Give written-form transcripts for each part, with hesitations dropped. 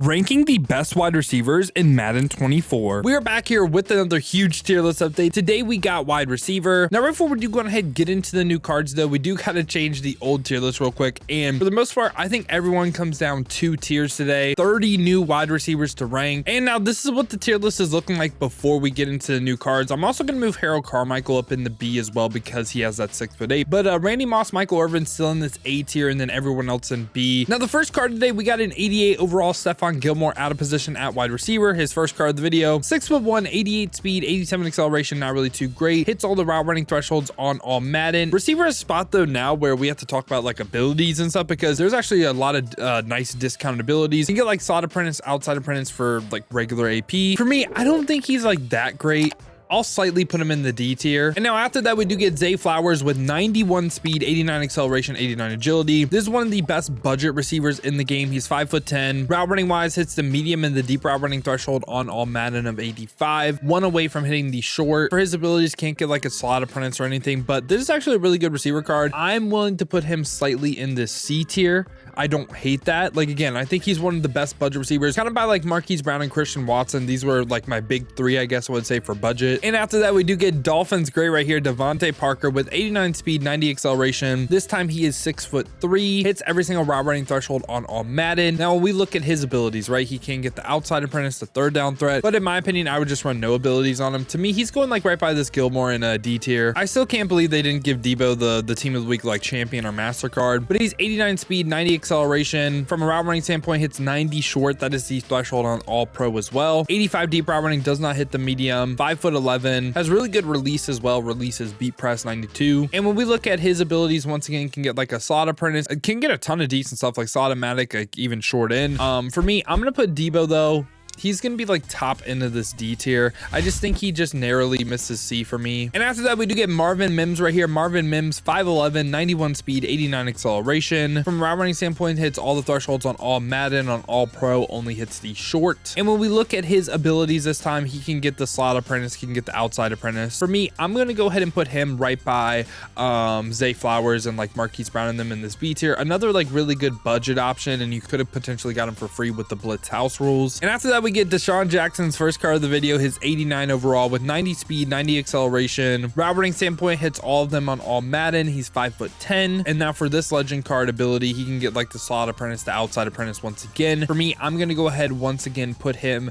Ranking the best wide receivers in Madden 24. We are back here with another huge tier list update. Today we got wide receiver. Now right before we do go ahead and get into the new cards though, we do kind of change the old tier list real quick. And for the most part, I think everyone comes down 2 tiers today. 30 new wide receivers to rank. And now this is what the tier list is looking like before we get into the new cards. I'm also going to move Harold Carmichael up in the B as well because he has that 6'8". But Randy Moss, Michael Irvin still in this A tier and then everyone else in B. Now the first card today, we got an 88 overall Stefon Gilmore out of position at wide receiver. His first card of the video, 6'1", 88 speed, 87 acceleration, not really too great. Hits all the route running thresholds on all Madden. Receiver is a spot though now where we have to talk about like abilities and stuff because there's actually a lot of nice discounted abilities. You can get like slot apprentice, outside apprentice for like regular AP. For me, I don't think he's like that great. I'll slightly put him in the D tier. And now after that, we do get Zay Flowers with 91 speed, 89 acceleration, 89 agility. This is one of the best budget receivers in the game. He's 5'10". Route running wise, hits the medium and the deep route running threshold on all Madden of 85. 1 away from hitting the short. For his abilities, can't get like a slot apprentice or anything, but this is actually a really good receiver card. I'm willing to put him slightly in this C tier. I don't hate that. Like, again, I think he's one of the best budget receivers, kind of by like Marquise Brown and Christian Watson. These were like my big 3, I guess I would say, for budget. And after that, we do get Dolphins great right here, davantae Parker with 89 speed, 90 acceleration. This time he is 6'3", hits every single route running threshold on all Madden. Now when we look at his abilities, right, he can get the outside apprentice, the third down threat, but in my opinion, I would just run no abilities on him. To me, he's going like right by this Gilmore in a D tier. I still can't believe they didn't give Debo the team of the week like champion or MasterCard, but he's 89 speed, 90 acceleration. From a route running standpoint, hits 90 short. That is the threshold on all pro as well. 85 deep route running, does not hit the medium. 5'11", has really good release as well. Releases beat press 92. And when we look at his abilities, once again, can get like a slot apprentice, can get a ton of decent stuff like slot-o-matic, like even short in. For me, I'm gonna put Debo though. He's going to be like top end of this D tier. I just think he just narrowly misses C for me. And after that, we do get Marvin Mims right here. Marvin Mims, 5'11", 91 speed, 89 acceleration. From a route running standpoint, hits all the thresholds on all Madden, on all pro, only hits the short. And when we look at his abilities this time, he can get the slot apprentice, he can get the outside apprentice. For me, I'm going to go ahead and put him right by Zay Flowers and like Marquise Brown and them in this B tier. Another like really good budget option, and you could have potentially got him for free with the blitz house rules. And after that, we get Deshaun Jackson's first card of the video, his 89 overall with 90 speed, 90 acceleration. Route running standpoint, hits all of them on all Madden. He's 5'10". And now for this legend card ability, he can get like the slot apprentice, the outside apprentice once again. For me, I'm going to go ahead once again, put him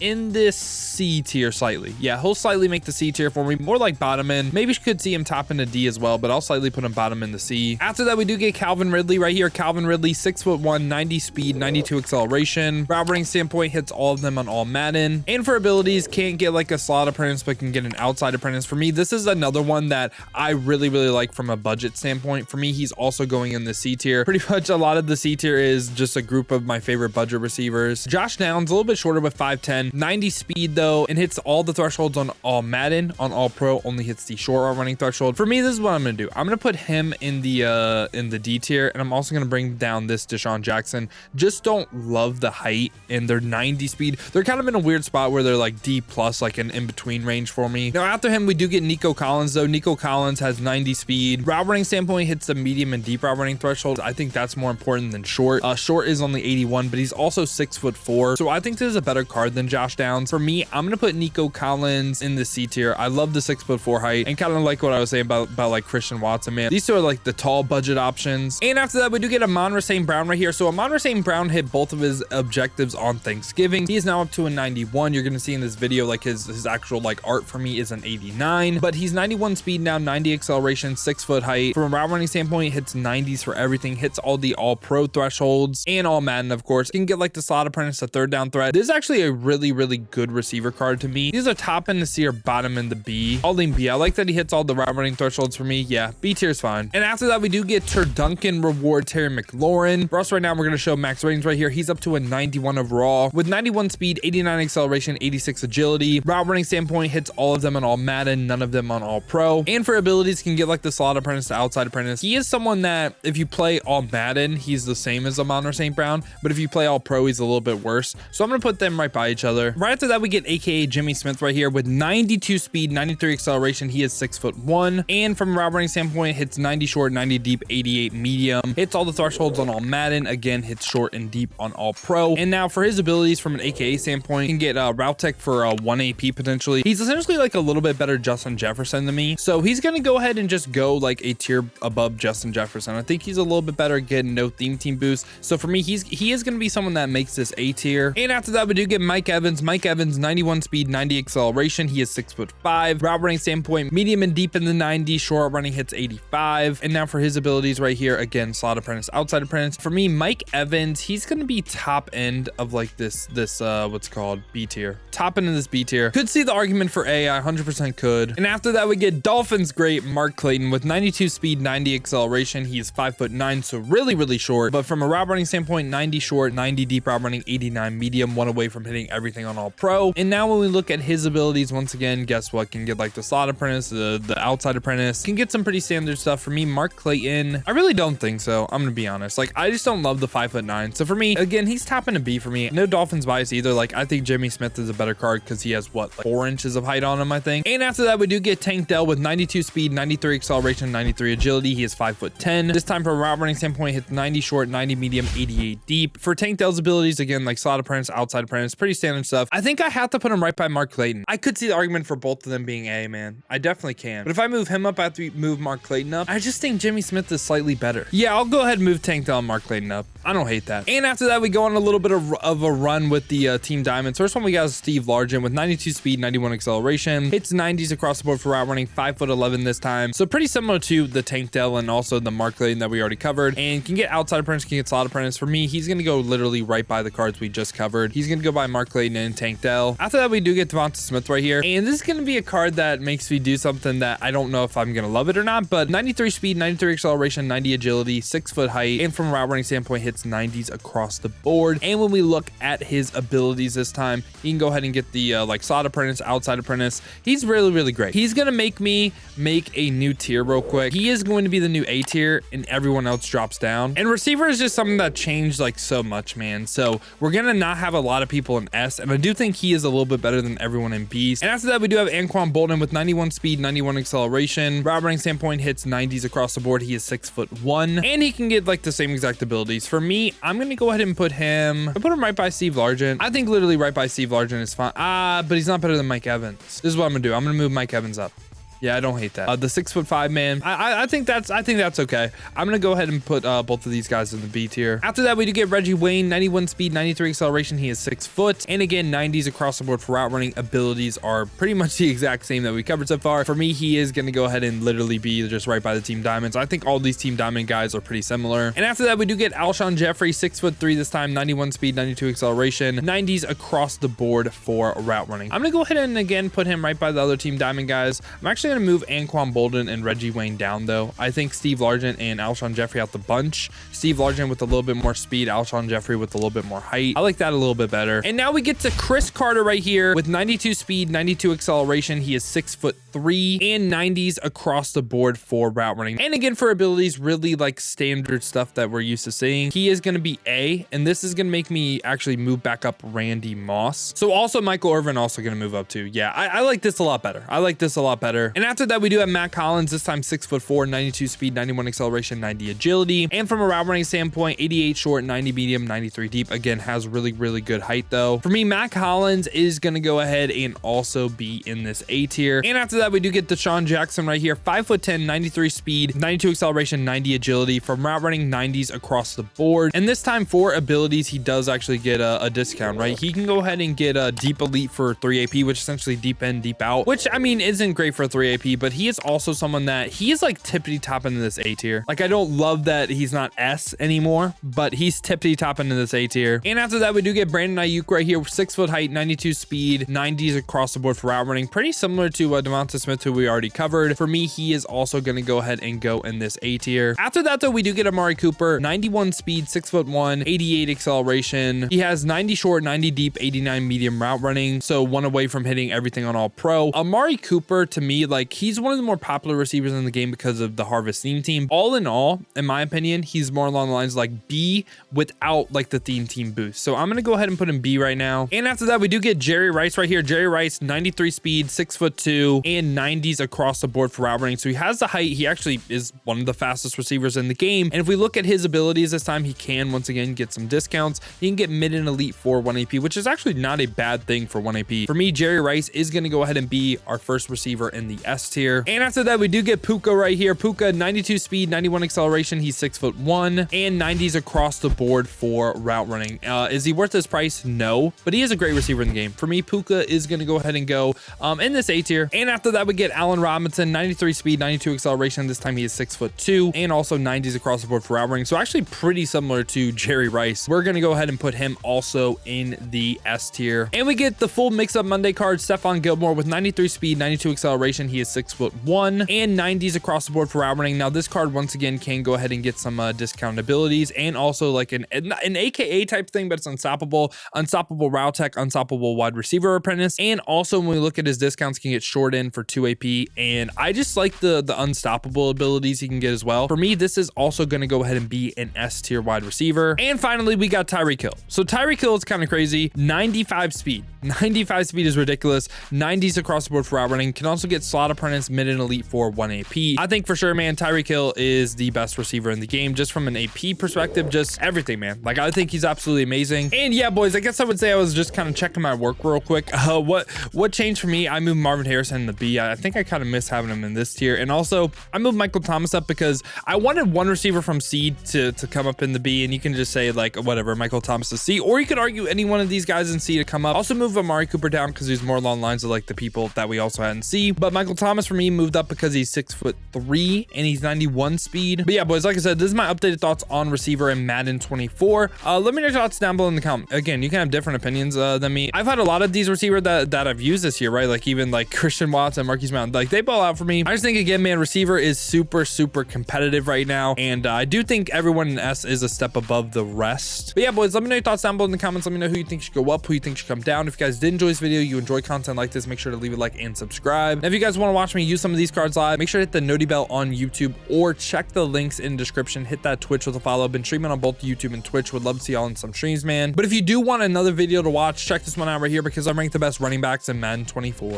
in this C tier slightly. Yeah, he'll slightly make the C tier for me, more like bottom end. Maybe you could see him top into D as well, but I'll slightly put him bottom in the C. After that, we do get Calvin Ridley right here. Calvin Ridley, 6'1", 90 speed, 92 acceleration. Route running standpoint, hits all of them on all Madden. And for abilities, can't get like a slot apprentice, but can get an outside apprentice. For me, this is another one that I really like from a budget standpoint. For me, he's also going in the C tier. Pretty much a lot of the C tier is just a group of my favorite budget receivers. Josh Downs, a little bit shorter with 5'10", 90 speed though, and hits all the thresholds on all Madden, on all pro, only hits the short route running threshold. For me, this is what I'm gonna do. I'm gonna put him in the D tier, and I'm also gonna bring down this Deshaun Jackson. Just don't love the height and their 90 speed. They're kind of in a weird spot where they're like D plus, like an in-between range for me. Now after him, we do get Nico Collins though. Nico Collins has 90 speed. Route running standpoint, hits the medium and deep route running threshold. I think that's more important than short. Short is only 81, but he's also 6'4". So I think this is a better card than Josh Downs. For me, I'm gonna put Nico Collins in the C tier. I love the 6'4" height, and kind of like what I was saying about like Christian Watson, man. These two are like the tall budget options. And after that, we do get Amon-Ra St. Brown right here. So Amon-Ra St. Brown hit both of his objectives on Thanksgiving. He is now up to a 91. You're gonna see in this video like his actual like art for me is an 89, but he's 91 speed now, 90 acceleration, 6 foot height. From a route running standpoint, hits 90s for everything, hits all the all pro thresholds and all Madden, of course. You can get like the slot apprentice, the third down threat. This is actually a really good receiver card to me. These are top in the C or bottom in the B. I'll lean B. I like that he hits all the route running thresholds for me. Yeah, B tier is fine. And after that, we do get Turduncan reward Terry McLaurin. For us right now, we're gonna show max ratings right here. He's up to a 91 overall. overall with 91 speed, 89 acceleration, 86 agility. Route running standpoint hits all of them on all Madden, none of them on all pro. And for abilities, can get like the slot apprentice to outside apprentice. He is someone that if you play all Madden, he's the same as amon-ra St. Brown, but if you play all pro, he's a little bit worse. So I'm gonna put them right by each other. Right after that, we get AKA Jimmy Smith right here with 92 speed, 93 acceleration. He is 6'1", and from a route running standpoint, hits 90 short, 90 deep, 88 medium. Hits all the thresholds on all Madden. Again, hits short and deep on all pro. And now for his abilities from an AKA standpoint, can get route tech for 1 AP potentially. He's essentially like a little bit better Justin Jefferson than me. So he's gonna go ahead and just go like a tier above Justin Jefferson. I think he's a little bit better getting no theme team boost. So for me, he is gonna be someone that makes this A tier. And after that, we do get Mike Evans. Mike Evans, 91 speed, 90 acceleration. He is 6'5". Route running standpoint, medium and deep in the 90s. Short running hits 85. And now for his abilities right here, again, slot apprentice, outside apprentice. For me, Mike Evans, he's gonna be top end of like this what's called B tier. Top end of this B tier. Could see the argument for A, I 100% could. And after that, we get Dolphins great Mark Clayton with 92 speed, 90 acceleration. He is 5'9", so really short. But from a route running standpoint, 90 short, 90 deep route running, 89 medium, 1 away from hitting everything on all pro. And now when we look at his abilities, once again, guess what? Can get like the slot apprentice, the outside apprentice, can get some pretty standard stuff. For me, Mark Clayton, I really don't think so. I'm gonna be honest. Like, I just don't love the 5'9". So for me, again, he's top in a B for me. No Dolphins bias either. Like, I think Jimmy Smith is a better card because he has what, like 4 inches of height on him, I think. And after that, we do get Tank Dell with 92 speed, 93 acceleration, 93 agility. He is 5'10". This time from a route running standpoint, hits 90 short, 90 medium, 88 deep. For Tank Dell's abilities, again, like slot apprentice, outside apprentice, pretty standard stuff. I think I have to put him right by Mark Clayton. I could see the argument for both of them being A, man. I definitely can. But if I move him up after we move Mark Clayton up, I just think Jimmy Smith is slightly better. Yeah, I'll go ahead and move Tank Dell and Mark Clayton up. I don't hate that. And after that, we go on a little bit of a run with the Team Diamonds. First one we got is Steve Largent with 92 speed, 91 acceleration. Hits 90s across the board for route running, 5'11" this time. So pretty similar to the Tank Dell and also the Mark Clayton that we already covered. And can get outside apprentice, can get slot apprentice. For me, he's going to go literally right by the cards we just covered. He's going to go by Mark Clayton and Tank Dell. After that, we do get Devonta Smith right here. And this is going to be a card that makes me do something that I don't know if I'm going to love it or not, but 93 speed, 93 acceleration, 90 agility, 6 foot height, and from a route running standpoint, hits 90s across the board. And when we look at his abilities this time, he can go ahead and get the like slot apprentice, outside apprentice. He's really great. He's going to make me make a new tier real quick. He is going to be the new A tier and everyone else drops down. And receiver is just something that changed like so much, man. So we're going to not have a lot of people in S, and I do think he is a little bit better than everyone in B's. And after that, we do have Anquan Bolden with 91 speed, 91 acceleration. Route running standpoint, hits 90s across the board. He is 6'1", and he can get like the same exact abilities. For me, I'm going to go ahead and put him right by Steve Largent. I think literally right by Steve Largent is fine. But he's not better than Mike Evans. This is what I'm going to do. I'm going to move Mike Evans up. Yeah, I don't hate that. The 6'5" man, I think that's okay. I'm gonna go ahead and put both of these guys in the B tier. After that, we do get Reggie Wayne, 91 speed, 93 acceleration. He is 6 foot, and again, 90s across the board for route running. Abilities are pretty much the exact same that we covered so far. For me, he is gonna go ahead and literally be just right by the Team Diamonds. I think all these Team Diamond guys are pretty similar. And after that, we do get Alshon Jeffrey, 6'3" this time, 91 speed, 92 acceleration, 90s across the board for route running. I'm gonna go ahead and again put him right by the other Team Diamond guys. I'm actually gonna move Anquan Bolden and Reggie Wayne down though. I think Steve Largent and Alshon Jeffrey out the bunch. Steve Largent with a little bit more speed, Alshon Jeffrey with a little bit more height. I like that a little bit better. And now we get to Chris Carter right here with 92 speed, 92 acceleration. He is 6'3" and 90s across the board for route running. And again, for abilities, really like standard stuff that we're used to seeing. He is going to be A, and this is going to make me actually move back up Randy Moss. So also Michael Irvin also going to move up too. Yeah, I like this a lot better. I like this a lot better. And after that, we do have Matt Collins, this time 6'4", 92 speed, 91 acceleration, 90 agility. And from a route running standpoint, 88 short, 90 medium, 93 deep. Again, has really good height though. For me, Matt Collins is going to go ahead and also be in this A tier. And after that, we do get Deshaun Jackson right here, 5'10", 93 speed, 92 acceleration, 90 agility. From route running, 90s across the board. And this time for abilities, he does actually get a discount, right? He can go ahead and get a deep elite for 3 AP, which is essentially deep in, deep out, which I mean isn't great for 3 AP, but he is also someone that he is like tippity top into this A tier. Like, I don't love that he's not S anymore, but he's tippity top into this A tier. And after that, we do get Brandon Ayuk right here, 6 foot height, 92 speed, 90s across the board for route running. Pretty similar to Devonta Devonta Smith, who we already covered. For me, he is also going to go ahead and go in this A tier. After that, though, we do get Amari Cooper, 91 speed, 6'1", 88 acceleration. He has 90 short, 90 deep, 89 medium route running. So one away from hitting everything on all pro. Amari Cooper, to me, like, he's one of the more popular receivers in the game because of the Harvest theme team. All in all, in my opinion, he's more along the lines like B without like the theme team boost. So I'm going to go ahead and put him B right now. And after that, we do get Jerry Rice right here. Jerry Rice, 93 speed, 6'2", and 90s across the board for route running. So he has the height. He actually is one of the fastest receivers in the game. And if we look at his abilities this time, he can once again get some discounts. He can get mid and elite for 1 AP, which is actually not a bad thing for 1 AP. For me, Jerry Rice is going to go ahead and be our first receiver in the S tier. And after that, we do get Puka right here. Puka, 92 speed, 91 acceleration. He's 6'1", and 90s across the board for route running. Is he worth his price? No, but he is a great receiver in the game. For me, Puka is going to go ahead and go in this A tier. And after that, we get Allen Robinson, 93 speed, 92 acceleration. This time he is 6'2", and also 90s across the board for route running. So actually pretty similar to Jerry Rice. We're going to go ahead and put him also in the S tier. And we get the full mix-up Monday card, Stephon Gilmore with 93 speed, 92 acceleration. He is 6'1", and 90s across the board for route running. Now this card once again can go ahead and get some discount abilities and also like an AKA type thing, but it's unstoppable route tech, unstoppable wide receiver apprentice. And also when we look at his discounts, can get short in for 2 AP. And I just like the unstoppable abilities he can get as well. For me, this is also going to go ahead and be an S tier wide receiver. And finally, we got Tyreek Hill. So Tyreek Hill is kind of crazy. 95 speed. 95 speed is ridiculous. 90s across the board for route running. Can also get slot apprentice, mid and elite for 1 AP. I think for sure, man, Tyreek Hill is the best receiver in the game, just from an AP perspective, just everything, man. Like, I think he's absolutely amazing. And yeah, boys, I guess I would say I was just kind of checking my work real quick. What changed for me? I moved Marvin Harrison in the B. I think I kind of miss having him in this tier. And also, I moved Michael Thomas up because I wanted one receiver from C to come up in the B, and you can just say like whatever, Michael Thomas to C, or you could argue any one of these guys in C to come up. Also move Amari Cooper down because he's more along the lines of like the people that we also had in C. But Michael Thomas for me moved up because he's 6'3" and he's 91 speed. But yeah, boys, like I said, this is my updated thoughts on receiver in Madden 24. Let me know your thoughts down below in the comment. Again, you can have different opinions than me. I've had a lot of these receivers that I've used this year, right? Like even like Christian Watts and Marquise Mountain, like they ball out for me. I just think again, man, receiver is super competitive right now, and I do think everyone in S is a step above the rest. But yeah, boys, let me know your thoughts down below in the comments. Let me know who you think should go up, who you think should come down. If you guys did enjoy this video, you enjoy content like this, make sure to leave a like and subscribe. And if you guys want to watch me use some of these cards live, make sure to hit the noti bell on YouTube or check the links in the description. Hit that Twitch with a follow. I've been streaming on both YouTube and Twitch. Would love to see y'all in some streams, man. But if you do want another video to watch, check this one out right here because I'm ranked the best running backs in Madden 24.